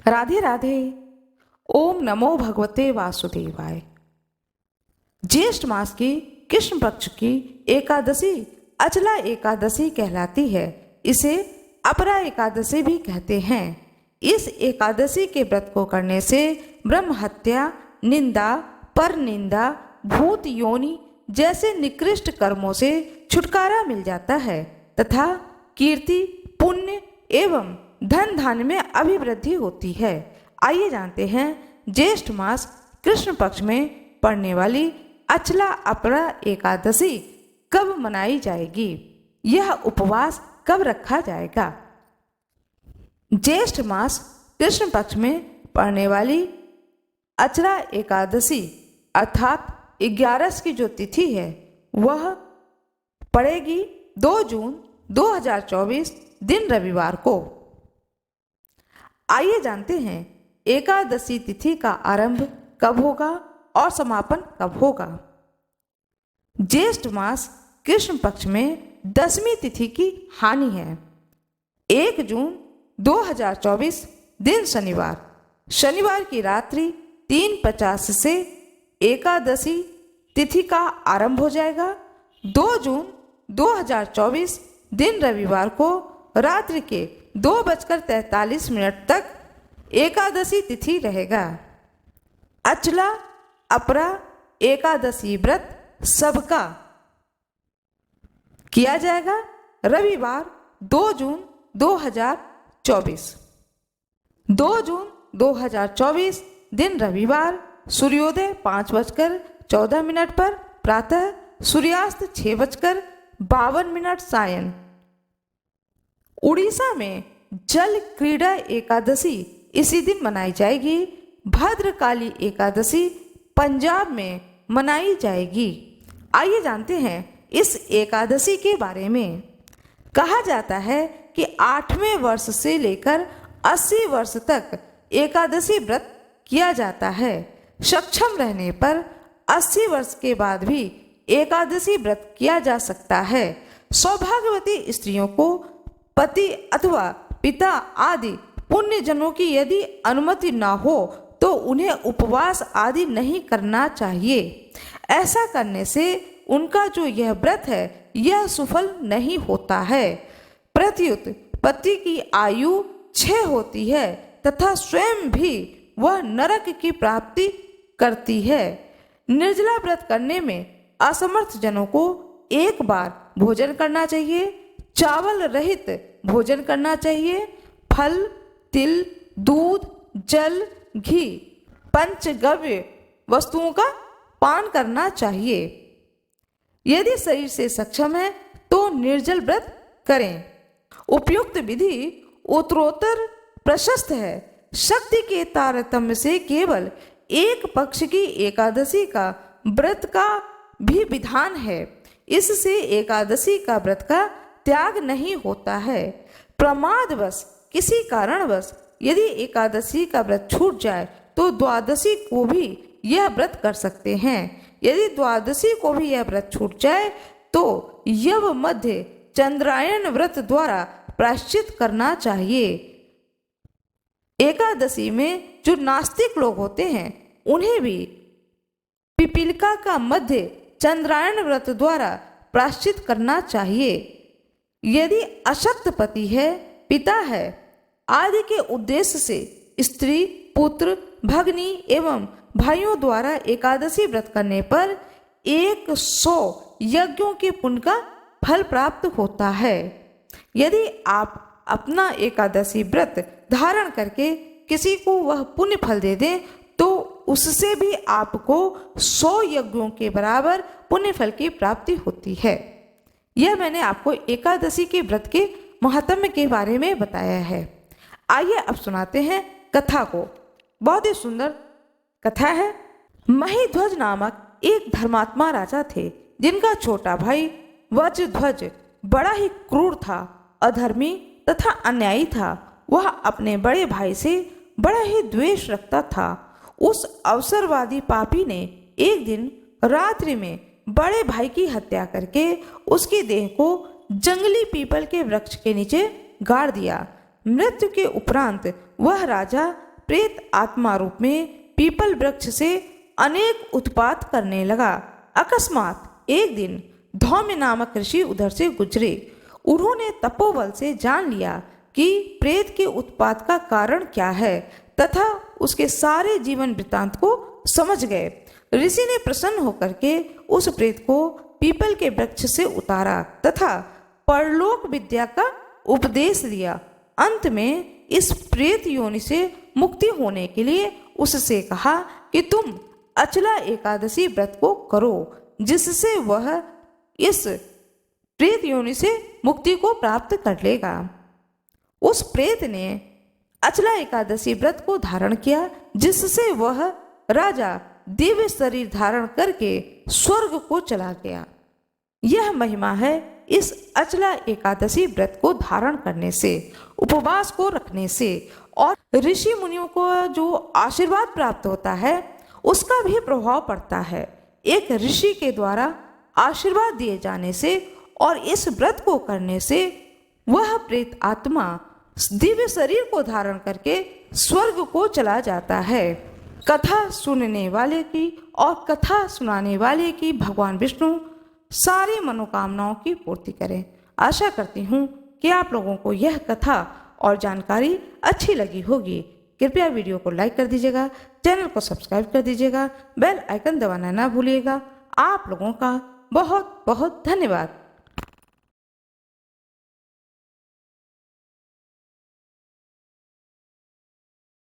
राधे राधे। ओम नमो भगवते वासुदेवाय। ज्येष्ठ मास की कृष्ण पक्ष की एकादशी अचला एकादशी कहलाती है। इसे अपरा एकादशी भी कहते हैं। इस एकादशी के व्रत को करने से ब्रह्म हत्या, निंदा, पर निंदा, भूत योनि जैसे निकृष्ट कर्मों से छुटकारा मिल जाता है तथा कीर्ति, पुण्य एवं धन धान्य में अभिवृद्धि होती है। आइए जानते हैं ज्येष्ठ मास कृष्ण पक्ष में पड़ने वाली अचला अपरा एकादशी कब मनाई जाएगी, यह उपवास कब रखा जाएगा। ज्येष्ठ मास कृष्ण पक्ष में पड़ने वाली अचला एकादशी अर्थात 11 की जो तिथि है वह पड़ेगी 2 जून 2024 दिन रविवार को। आइए जानते हैं एकादशी तिथि का आरंभ कब होगा और समापन कब होगा। ज्येष्ठ मास कृष्ण पक्ष में 10वीं तिथि की हानि है। 1 जून 2024 दिन शनिवार, शनिवार की रात्रि 3:50 से एकादशी तिथि का आरंभ हो जाएगा। 2 जून 2024 दिन रविवार को रात्रि के 2:43 तक एकादशी तिथि रहेगा। अचला अपरा एकादशी व्रत सबका किया जाएगा रविवार 2 जून 2024। 2 जून 2024 दिन रविवार सूर्योदय 5:14 पर, प्रातः सूर्यास्त 6:52 सायं। उड़ीसा में जल क्रीड़ा एकादशी इसी दिन मनाई जाएगी। भद्रकाली एकादशी पंजाब में मनाई जाएगी। आइए जानते हैं इस एकादशी के बारे में। कहा जाता है कि 8वें वर्ष से लेकर 80 वर्ष तक एकादशी व्रत किया जाता है। सक्षम रहने पर 80 वर्ष के बाद भी एकादशी व्रत किया जा सकता है। सौभाग्यवती स्त्रियों को पति अथवा पिता आदि पुण्यजनों की यदि अनुमति ना हो तो उन्हें उपवास आदि नहीं करना चाहिए। ऐसा करने से उनका जो यह व्रत है यह सफल नहीं होता है। प्रत्युत पति की आयु 6 होती है तथा स्वयं भी वह नरक की प्राप्ति करती है। निर्जला व्रत करने में असमर्थ जनों को एक बार भोजन करना चाहिए। चावल रहित भोजन करना चाहिए। फल, तिल, दूध, जल, घी, पंचगव्य वस्तुओं का पान करना चाहिए। यदि शरीर से सक्षम है तो निर्जल व्रत करें। उपयुक्त विधि उत्तरोत्तर प्रशस्त है। शक्ति के तारतम्य से केवल एक पक्ष की एकादशी का व्रत का भी विधान है। इससे एकादशी का व्रत का त्याग नहीं होता है। प्रमादवश किसी कारणवश यदि एकादशी का व्रत छूट जाए तो द्वादशी को भी यह व्रत कर सकते हैं। यदि द्वादशी को भी यह व्रत छूट जाए तो यव मध्य चंद्रायण व्रत द्वारा प्रायश्चित करना चाहिए। एकादशी में जो नास्तिक लोग होते हैं उन्हें भी पिपीलिका का मध्य चंद्रायण व्रत द्वारा प्रायश्चित करना चाहिए। यदि अशक्त पति है, पिता है आदि के उद्देश्य से स्त्री, पुत्र, भगनी एवं भाइयों द्वारा एकादशी व्रत करने पर 100 यज्ञों के पुण्य का फल प्राप्त होता है। यदि आप अपना एकादशी व्रत धारण करके किसी को वह पुण्य फल दे दें तो उससे भी आपको 100 यज्ञों के बराबर पुण्य फल की प्राप्ति होती है। यह मैंने आपको एकादशी के व्रत के महात्म्य के बारे में बताया है। आइए अब सुनाते हैं कथा को। बहुत ही सुंदर कथा है। महिध्वज नामक एक धर्मात्मा राजा थे जिनका छोटा भाई वज्रध्वज बड़ा ही क्रूर था, अधर्मी तथा अन्यायी था। वह अपने बड़े भाई से बड़ा ही द्वेष रखता था। उस अवसरवादी पापी ने एक दिन रात्रि में बड़े भाई की हत्या करके उसकी देह को जंगली पीपल के वृक्ष के नीचे गाड़ दिया। मृत्यु के उपरांत वह राजा प्रेत आत्मा रूप में पीपल वृक्ष से अनेक उत्पात करने लगा। अकस्मात एक दिन धौम्य नामक ऋषि उधर से गुजरे। उन्होंने तपोबल से जान लिया कि प्रेत के उत्पात का कारण क्या है तथा उसके सारे जीवन वृत्तांत को समझ गए। ऋषि ने प्रसन्न होकर के उस प्रेत को पीपल के वृक्ष से उतारा तथा परलोक विद्या का उपदेश दिया। अंत में इस प्रेत योनि से मुक्ति होने के लिए उससे कहा कि तुम अचला एकादशी व्रत को करो, जिससे वह इस प्रेत योनि से मुक्ति को प्राप्त कर लेगा। उस प्रेत ने अचला एकादशी व्रत को धारण किया, जिससे वह राजा दिव्य शरीर धारण करके स्वर्ग को चला गया। यह महिमा है इस अचला एकादशी व्रत को धारण करने से, उपवास को रखने से और ऋषि मुनियों को जो आशीर्वाद प्राप्त होता है उसका भी प्रभाव पड़ता है। एक ऋषि के द्वारा आशीर्वाद दिए जाने से और इस व्रत को करने से वह प्रेत आत्मा दिव्य शरीर को धारण करके स्वर्ग को चला जाता है। कथा सुनने वाले की और कथा सुनाने वाले की भगवान विष्णु सारी मनोकामनाओं की पूर्ति करें। आशा करती हूँ कि आप लोगों को यह कथा और जानकारी अच्छी लगी होगी। कृपया वीडियो को लाइक कर दीजिएगा, चैनल को सब्सक्राइब कर दीजिएगा, बेल आइकन दबाना ना भूलिएगा। आप लोगों का बहुत बहुत धन्यवाद।